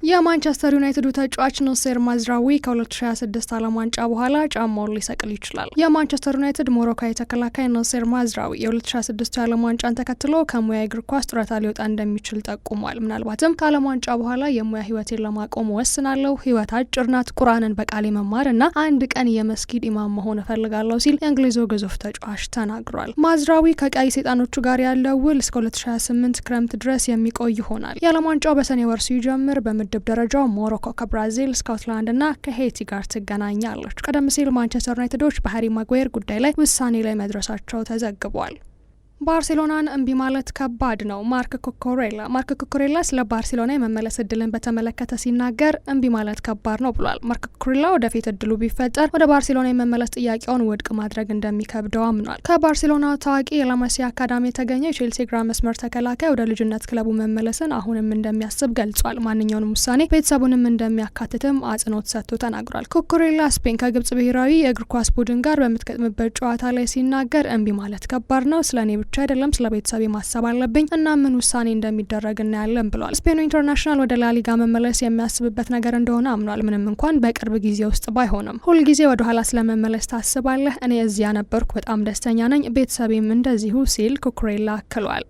የማንቸስተር ዩናይትድ ተጫዋች ኖሴር ማዝራዊ ከ2026 ዓለም ዋንጫ በኋላ ጫማውን ሊሰቅል ይችላል። የማንቸስተር ዩናይትድ ሞሮካዊ ተከላካይ ኖሴር ማዝራዊ የ2026 ዓለም ዋንጫን ተከትሎ ከሙያ እግር ኳስ ጡረታ ሊወጣ እንደሚችል ጠቁሟል። ምናልባትም ከዓለም ዋንጫ በኋላ የሙያ ህይወቴን ለማቆም ወስናለሁ፣ ህይወት አጭር ናት፣ ቁርአንን በቃሌ መማር እና አንድ ቀን የመስጊድ ኢማም መሆን እፈልጋለሁ ሲል የእንግሊዙ ግዙፍ ተጫዋች ተናግሯል። ማዝራዊ ከቀይ ሰይጣኖቹ ጋር ያለው ውል እስከ 2028 ክረምት ድረስ የሚቆይ ይሆናል። የዓለም ዋንጫው በሰኔ ወር ሲጀምር ምድብ ደረጃው ሞሮኮ ከብራዚል፣ ስኮትላንድ እና ከሄይቲ ጋር ትገናኛለች። ቀደም ሲል ማንቸስተር ዩናይትዶች በሃሪ ማጓየር ጉዳይ ላይ ውሳኔ ላይ መድረሳቸው ተዘግቧል። ባርሴሎናን እምቢ ማለት ከባድ ነው። ማርክ ኮኮሬላ ስለ ባርሴሎና የመመለስ እድልን በተመለከተ ሲናገር እምቢ ማለት ከባድ ነው ብሏል። ማርክ ኮኮሬላ ወደፊት እድሉ ቢፈጠር ወደ ባርሴሎና የመመለስ ጥያቄውን ውድቅ ማድረግ እንደሚከብደው አምኗል። ከባርሴሎና ታዋቂ የላማሲያ አካዳሚ የተገኘው የቼልሲ ግራ መስመር ተከላካይ ወደ ልጅነት ክለቡ መመለስን አሁንም እንደሚያስብ ገልጿል። ማንኛውንም ውሳኔ ቤተሰቡንም እንደሚያካትትም አጽንኦት ሰጥቶ ተናግሯል። ኮኮሬላ ስፔን ከግብጽ ብሔራዊ የእግር ኳስ ቡድን ጋር በምትገጥምበት ጨዋታ ላይ ሲናገር እምቢ ማለት ከባድ ነው፣ ስለኔ ብቻ አይደለም፣ ስለ ቤተሰቤ ማሰብ አለብኝ እና ምን ውሳኔ እንደሚደረግ እናያለን ብሏል። ስፔኑ ኢንተርናሽናል ወደ ላሊጋ መመለስ የሚያስብበት ነገር እንደሆነ አምኗል። ምንም እንኳን በቅርብ ጊዜ ውስጥ ባይሆንም ሁልጊዜ ወደ ኋላ ስለመመለስ ታስባለህ፣ እኔ እዚያ ነበርኩ፣ በጣም ደስተኛ ነኝ፣ ቤተሰቤም እንደዚሁ ሲል ኩኩሬላ አክሏል።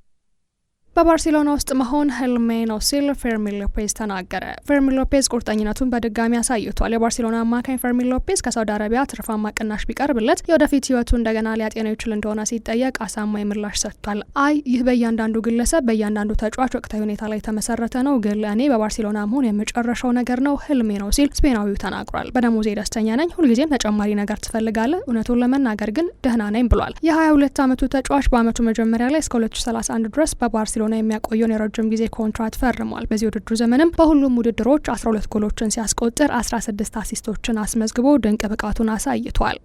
በባርሴሎና ውስጥ መሆን ህልሜ ነው ሲል ፌርሚን ሎፔዝ ተናገረ። ፌርሚን ሎፔዝ ቁርጠኝነቱን በድጋሚ አሳይቷል። የባርሴሎና አማካኝ ፌርሚን ሎፔዝ ከሳውዲ አረቢያ ትርፋማ ቅናሽ ቢቀርብለት የወደፊት ህይወቱ እንደገና ሊያጤነው ይችል እንደሆነ ሲጠየቅ አሳማኝ ምላሽ ሰጥቷል። ይህ በእያንዳንዱ ግለሰብ በእያንዳንዱ ተጫዋች ወቅታዊ ሁኔታ ላይ የተመሰረተ ነው፣ ግን ለእኔ በባርሴሎና መሆን የመጨረሻው ነገር ነው፣ ህልሜ ነው ሲል ስፔናዊው ተናግሯል። በደሞዜ ደስተኛ ነኝ፣ ሁልጊዜም ተጨማሪ ነገር ትፈልጋለህ፣ እውነቱን ለመናገር ግን ደህና ነኝ ብሏል። የ22 ዓመቱ ተጫዋች በአመቱ መጀመሪያ ላይ እስከ 2031 ድረስ በባርሴሎና የሚያቆየውን የረጅም ጊዜ ኮንትራት ፈርሟል። በዚህ ውድድር ዘመንም በሁሉም ውድድሮች 12 ጎሎችን ሲያስቆጥር 16 አሲስቶችን አስመዝግቦ ድንቅ ብቃቱን አሳይቷል።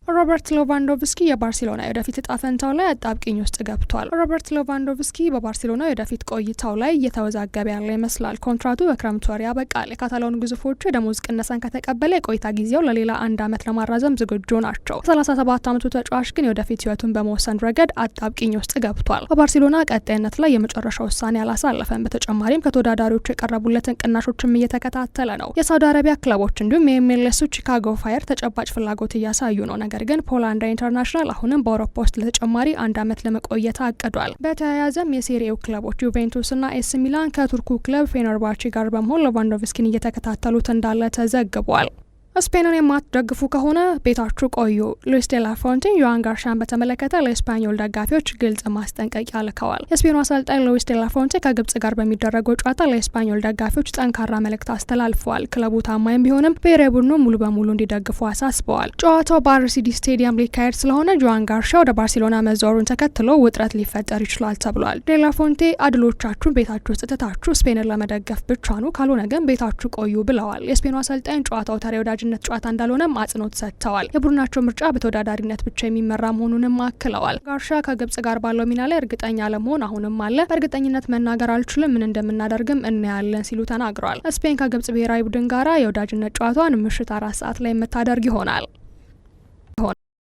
ሮበርት ሌቫንዶቭስኪ የባርሴሎና የወደፊት እጣ ፈንታው ላይ አጣብቂኝ ውስጥ ገብቷል። ሮበርት ሌቫንዶቭስኪ በባርሴሎና የወደፊት ቆይታው ላይ እየተወዛገበ ያለ ይመስላል። ኮንትራቱ በክረምቱ ወር ያበቃል። የካታሎን ግዙፎቹ የደሞዝ ቅነሳን ከተቀበለ የቆይታ ጊዜው ለሌላ 1 ዓመት ለማራዘም ዝግጁ ናቸው። 37 ዓመቱ ተጫዋች ግን የወደፊት ህይወቱን በመወሰን ረገድ አጣብቂኝ ውስጥ ገብቷል። በባርሴሎና ቀጣይነት ላይ የመጨረሻ ውሳኔ አላሳለፈም። በተጨማሪም ከተወዳዳሪዎች የቀረቡለትን ቅናሾችም እየተከታተለ ነው። የሳውዲ አረቢያ ክለቦች እንዲሁም የኤምኤልኤሱ ቺካጎ ፋየር ተጨባጭ ፍላጎት እያሳዩ ነው። ነገር ግን ፖላንድ ኢንተርናሽናል አሁንም በአውሮፓ ውስጥ ለተጨማሪ 1 ዓመት ለመቆየት አቅዷል። በተያያዘም የሴሪኤው ክለቦች ዩቬንቱስ እና ኤስ ሚላን ከቱርኩ ክለብ ፌነርባቼ ጋር በመሆን ሌቫንዶቭስኪን እየተከታተሉት እንዳለ ተዘግቧል። ስፔንን የማትደግፉ ከሆነ ቤታችሁ ቆዩ። ሉዊስ ዴላ ፎንቴ ዮአን ጋርሻን በተመለከተ ለስፓኞል ደጋፊዎች ግልጽ ማስጠንቀቂያ ልከዋል። የስፔኑ አሰልጣኝ ሉዊስ ዴላ ፎንቴ ከግብጽ ጋር በሚደረገው ጨዋታ ለስፓኞል ደጋፊዎች ጠንካራ መልእክት አስተላልፈዋል። ክለቡ ታማኝ ቢሆንም ብሔራዊ ቡድኑ ሙሉ በሙሉ እንዲደግፉ አሳስበዋል። ጨዋታው በአርሲዲ ስቴዲየም ሊካሄድ ስለሆነ ዮአን ጋርሻ ወደ ባርሴሎና መዛወሩን ተከትሎ ውጥረት ሊፈጠር ይችላል ተብሏል። ዴላ ፎንቴ አድሎቻችሁን ቤታችሁ ውስጥ ትታችሁ ስፔንን ለመደገፍ ብቻ ነው፣ ካልሆነ ግን ቤታችሁ ቆዩ ብለዋል። የስፔኑ አሰልጣኝ ጨዋታው ታዲያ ወዳጅ ጨዋታ እንዳልሆነም አጽንኦት ሰጥተዋል። የቡድናቸው ምርጫ በተወዳዳሪነት ብቻ የሚመራ መሆኑንም አክለዋል። ጋርሻ ከግብጽ ጋር ባለው ሚና ላይ እርግጠኛ ለመሆን አሁንም አለ፣ በእርግጠኝነት መናገር አልችልም፣ ምን እንደምናደርግም እናያለን ሲሉ ተናግረዋል። ስፔን ከግብጽ ብሔራዊ ቡድን ጋራ የወዳጅነት ጨዋታዋን ምሽት 4 ሰዓት ላይ የምታደርግ ይሆናል።